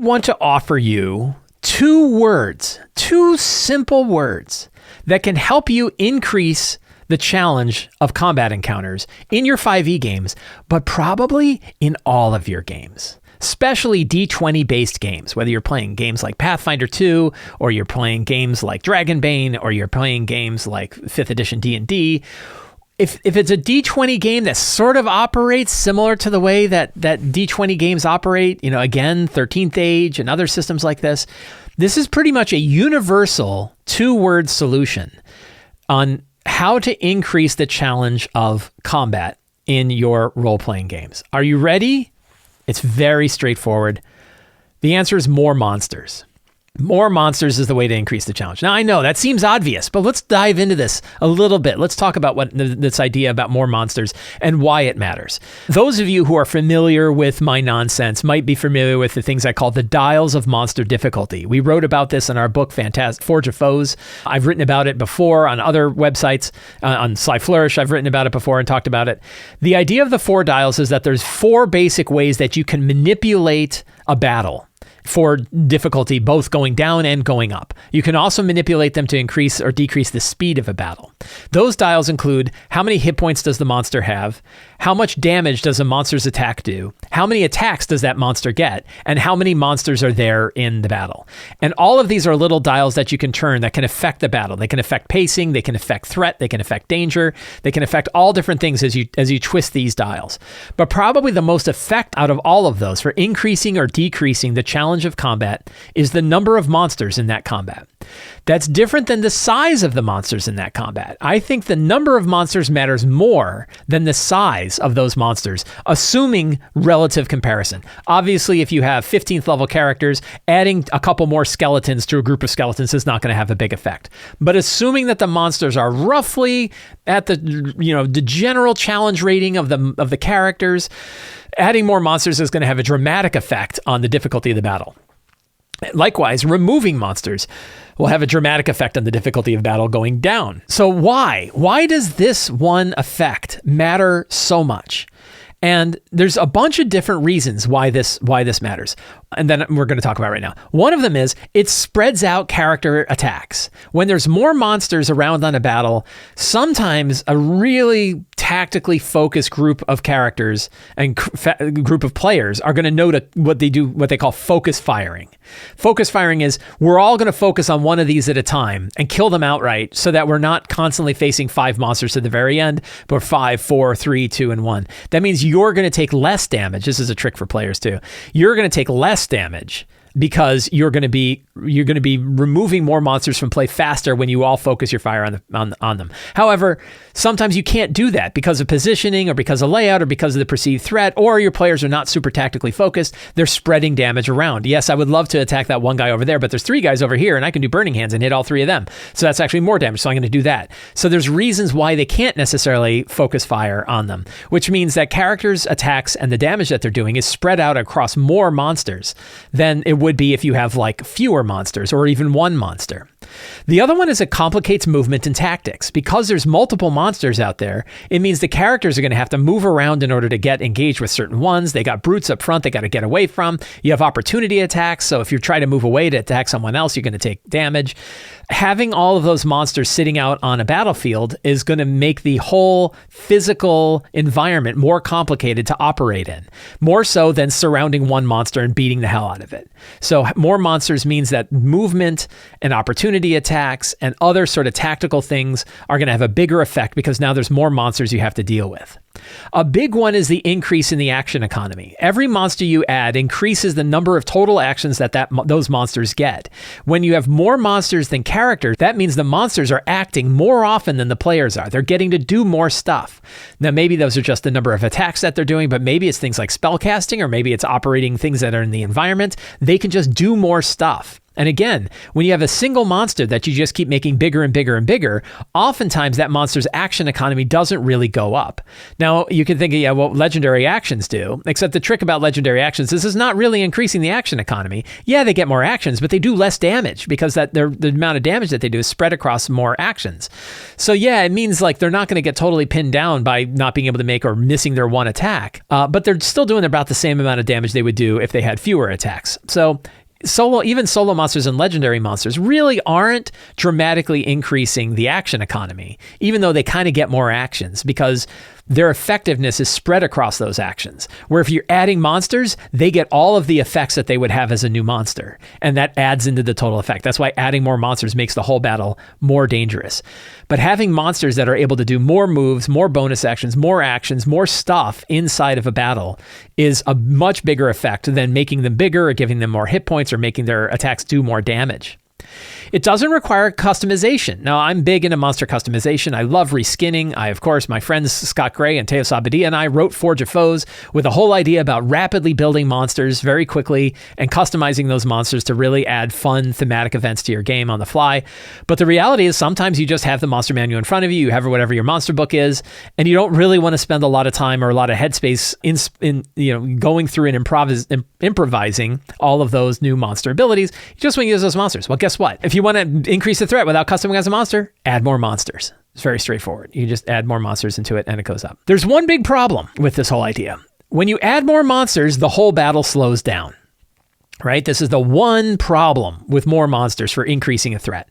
want to offer you two simple words that can help you increase the challenge of combat encounters in your 5e games, but probably in all of your games, especially D20 based games, whether you're playing games like Pathfinder 2, or you're playing games like Dragonbane, or you're playing games like 5th edition D&D. If it's a D20 game that sort of operates similar to the way that D20 games operate, again, 13th Age and other systems like this is pretty much a universal 2-word solution on how to increase the challenge of combat in your role-playing games. Are you ready? It's very straightforward. The answer is more monsters. More monsters is the way to increase the challenge. Now, I know that seems obvious, but let's dive into this a little bit. Let's talk about this idea about more monsters and why it matters. Those of you who are familiar with my nonsense might be familiar with the things I call the dials of monster difficulty. We wrote about this in our book, Forge of Foes. I've written about it before on other websites. On Sly Flourish, I've written about it before and talked about it. The idea of the 4 dials is that there's 4 basic ways that you can manipulate a battle for difficulty, both going down and going up. You can also manipulate them to increase or decrease the speed of a battle. Those dials include how many hit points does the monster have, how much damage does a monster's attack do, how many attacks does that monster get, and how many monsters are there in the battle. And all of these are little dials that you can turn that can affect the battle. They can affect pacing, they can affect threat, they can affect danger, they can affect all different things as you twist these dials. But probably the most effect out of all of those for increasing or decreasing the challenge of combat is the number of monsters in that combat. That's different than the size of the monsters in that combat. I think the number of monsters matters more than the size of those monsters, assuming relative comparison. Obviously, if you have 15th level characters, adding a couple more skeletons to a group of skeletons is not going to have a big effect. But assuming that the monsters are roughly at the general challenge rating of the characters, adding more monsters is going to have a dramatic effect on the difficulty of the battle. Likewise, removing monsters will have a dramatic effect on the difficulty of battle going down. So why? Why does this one effect matter so much? And there's a bunch of different reasons why this matters. And then we're going to talk about right now. One of them is it spreads out character attacks. When there's more monsters around on a battle, sometimes a really tactically focused group of characters and group of players are going to know what they call focus firing. Focus firing is we're all going to focus on one of these at a time and kill them outright so that we're not constantly facing 5 monsters to the very end, but 5, 4, 3, 2, and 1. That means you're going to take less damage. This is a trick for players too. You're going to take less damage because you're going to be removing more monsters from play faster when you all focus your fire on them. However, sometimes you can't do that because of positioning or because of layout or because of the perceived threat, or your players are not super tactically focused. They're spreading damage around. Yes, I would love to attack that one guy over there, but there's 3 guys over here and I can do Burning Hands and hit all 3 of them. So that's actually more damage. So I'm going to do that. So there's reasons why they can't necessarily focus fire on them, which means that characters' attacks and the damage that they're doing is spread out across more monsters than it would be if you have like fewer monsters or even one monster. The other one is it complicates movement and tactics. Because there's multiple monsters out there, it means the characters are going to have to move around in order to get engaged with certain ones. They got brutes up front they got to get away from. You have opportunity attacks, so if you try to move away to attack someone else, you're going to take damage. Having all of those monsters sitting out on a battlefield is going to make the whole physical environment more complicated to operate in, more so than surrounding one monster and beating the hell out of it. So more monsters means that movement and opportunity attacks and other sort of tactical things are going to have a bigger effect because now there's more monsters you have to deal with. A big one is the increase in the action economy. Every monster you add increases the number of total actions that those monsters get. When you have more monsters than characters, that means the monsters are acting more often than the players are. They're getting to do more stuff. Now, maybe those are just the number of attacks that they're doing, but maybe it's things like spellcasting, or maybe it's operating things that are in the environment. They can just do more stuff. And again, when you have a single monster that you just keep making bigger and bigger and bigger, oftentimes that monster's action economy doesn't really go up. Now, you can think, yeah, well, legendary actions do, except the trick about legendary actions is it's not really increasing the action economy. Yeah, they get more actions, but they do less damage because the amount of damage that they do is spread across more actions. So yeah, it means like they're not going to get totally pinned down by not being able to make or missing their one attack, but they're still doing about the same amount of damage they would do if they had fewer attacks. So even solo monsters and legendary monsters really aren't dramatically increasing the action economy, even though they kind of get more actions because their effectiveness is spread across those actions. Where if you're adding monsters, they get all of the effects that they would have as a new monster. And that adds into the total effect. That's why adding more monsters makes the whole battle more dangerous. But having monsters that are able to do more moves, more bonus actions, more stuff inside of a battle is a much bigger effect than making them bigger or giving them more hit points or making their attacks do more damage. It doesn't require customization. Now, I'm big into monster customization. I love reskinning. Of course, my friends Scott Gray and Teo Sabadia and I wrote Forge of Foes with a whole idea about rapidly building monsters very quickly and customizing those monsters to really add fun thematic events to your game on the fly. But the reality is sometimes you just have the monster manual in front of you, you have whatever your monster book is, and you don't really want to spend a lot of time or a lot of headspace in going through and improvising all of those new monster abilities. You just want to use those monsters. Well, guess what? If you want to increase the threat without customizing a monster, add more monsters. It's very straightforward. You just add more monsters into it and it goes up. There's one big problem with this whole idea. When you add more monsters, the whole battle slows down, right? This is the one problem with more monsters for increasing a threat.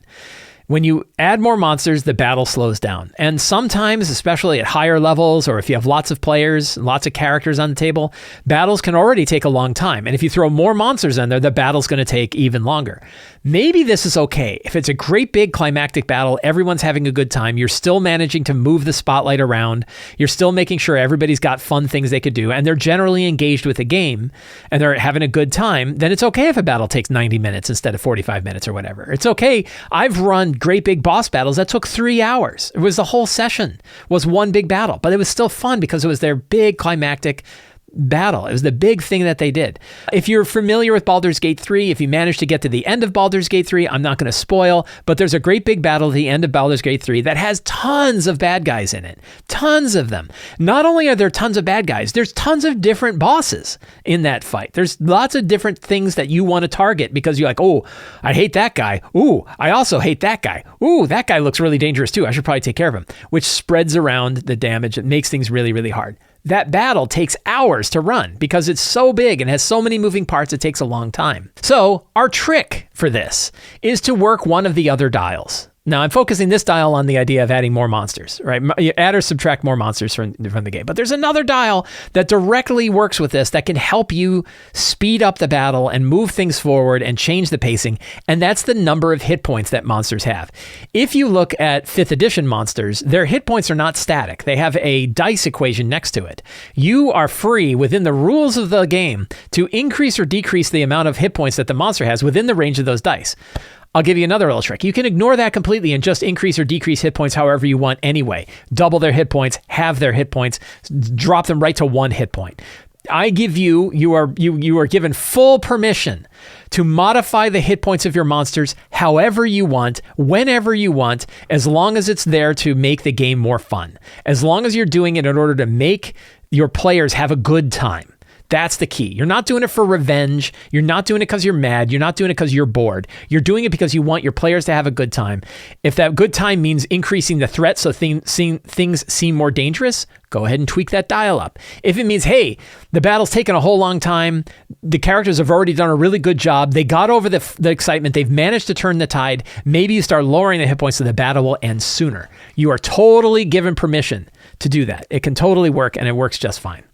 When you add more monsters, the battle slows down. And sometimes, especially at higher levels, or if you have lots of players, lots of characters on the table, battles can already take a long time. And if you throw more monsters in there, the battle's going to take even longer. Maybe this is okay. If it's a great big climactic battle, everyone's having a good time, you're still managing to move the spotlight around, you're still making sure everybody's got fun things they could do, and they're generally engaged with the game, and they're having a good time, then it's okay if a battle takes 90 minutes instead of 45 minutes or whatever. It's okay. I've run great big boss battles that took 3 hours. It was the whole session was one big battle, but it was still fun because it was their big climactic battle. It was the big thing that they did. If you're familiar with Baldur's Gate 3, if you managed to get to the end of Baldur's Gate 3, I'm not going to spoil, but there's a great big battle at the end of Baldur's Gate 3 that has tons of bad guys in it. Tons of them. Not only are there tons of bad guys, there's tons of different bosses in that fight. There's lots of different things that you want to target because you're like, oh, I hate that guy. Ooh, I also hate that guy. Ooh, that guy looks really dangerous too. I should probably take care of him, which spreads around the damage. It makes things really, really hard. That battle takes hours to run because it's so big and has so many moving parts, it takes a long time. So our trick for this is to work one of the other dials. Now, I'm focusing this dial on the idea of adding more monsters, right? You add or subtract more monsters from the game. But there's another dial that directly works with this that can help you speed up the battle and move things forward and change the pacing, and that's the number of hit points that monsters have. If you look at 5th edition monsters, their hit points are not static. They have a dice equation next to it. You are free within the rules of the game to increase or decrease the amount of hit points that the monster has within the range of those dice. I'll give you another little trick. You can ignore that completely and just increase or decrease hit points however you want anyway. Double their hit points, halve their hit points, drop them right to 1 hit point. I give you are given full permission to modify the hit points of your monsters however you want, whenever you want, as long as it's there to make the game more fun. As long as you're doing it in order to make your players have a good time. That's the key. You're not doing it for revenge. You're not doing it because you're mad. You're not doing it because you're bored. You're doing it because you want your players to have a good time. If that good time means increasing the threat so things seem more dangerous, go ahead and tweak that dial up. If it means, hey, the battle's taken a whole long time, the characters have already done a really good job, they got over the excitement, they've managed to turn the tide, maybe you start lowering the hit points so the battle will end sooner. You are totally given permission to do that. It can totally work, and it works just fine.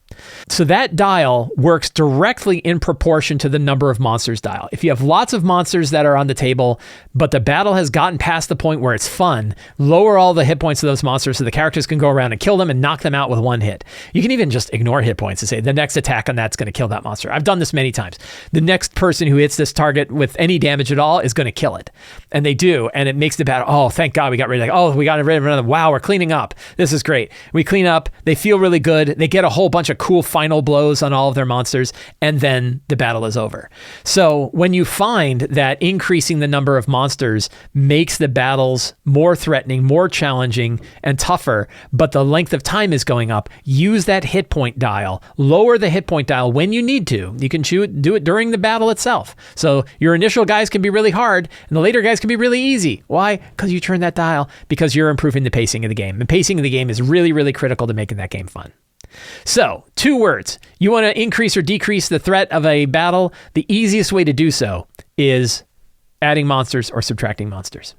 So that dial works directly in proportion to the number of monsters dial. If you have lots of monsters that are on the table, but the battle has gotten past the point where it's fun, lower all the hit points of those monsters so the characters can go around and kill them and knock them out with 1 hit. You can even just ignore hit points and say, the next attack on that's going to kill that monster. I've done this many times. The next person who hits this target with any damage at all is going to kill it. And they do, and it makes the battle, oh, thank God we got rid of that. Oh, we got rid of another. Wow, we're cleaning up. This is great. We clean up. They feel really good. They get a whole bunch of cool final blows on all of their monsters, and then the battle is over. So when you find that increasing the number of monsters makes the battles more threatening, more challenging, and tougher, but the length of time is going up, use that hit point dial. Lower the hit point dial when you need to. You can do it during the battle itself. So your initial guys can be really hard, and the later guys can be really easy. Why? Because you turn that dial, because you're improving the pacing of the game. And pacing of the game is really, really critical to making that game fun. So, 2 words. You want to increase or decrease the threat of a battle? The easiest way to do so is adding monsters or subtracting monsters.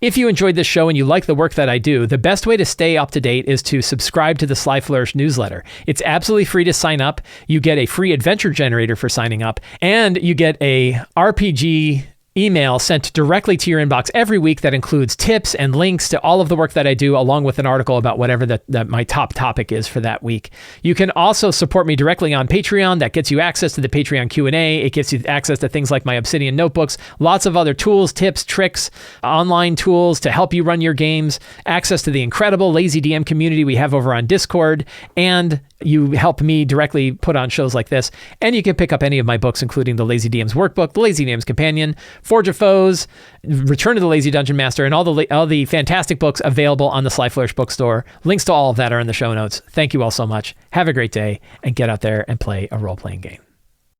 If you enjoyed this show and you like the work that I do, the best way to stay up to date is to subscribe to the Sly Flourish newsletter. It's absolutely free to sign up. You get a free adventure generator for signing up, and you get a RPG email sent directly to your inbox every week that includes tips and links to all of the work that I do, along with an article about whatever that my top topic is for that week. You can also support me directly on Patreon. That gets you access to the Patreon Q&A. It gets you access to things like my Obsidian notebooks, lots of other tools, tips, tricks, online tools to help you run your games, access to the incredible Lazy DM community we have over on Discord, and you help me directly put on shows like this. And you can pick up any of my books, including the Lazy DM's Workbook, the Lazy DM's Companion, Forge of Foes, Return to the Lazy Dungeon Master, and all the fantastic books available on the Sly Flourish bookstore. Links to all of that are in the show notes. Thank you all so much. Have a great day, and get out there and play a role-playing game.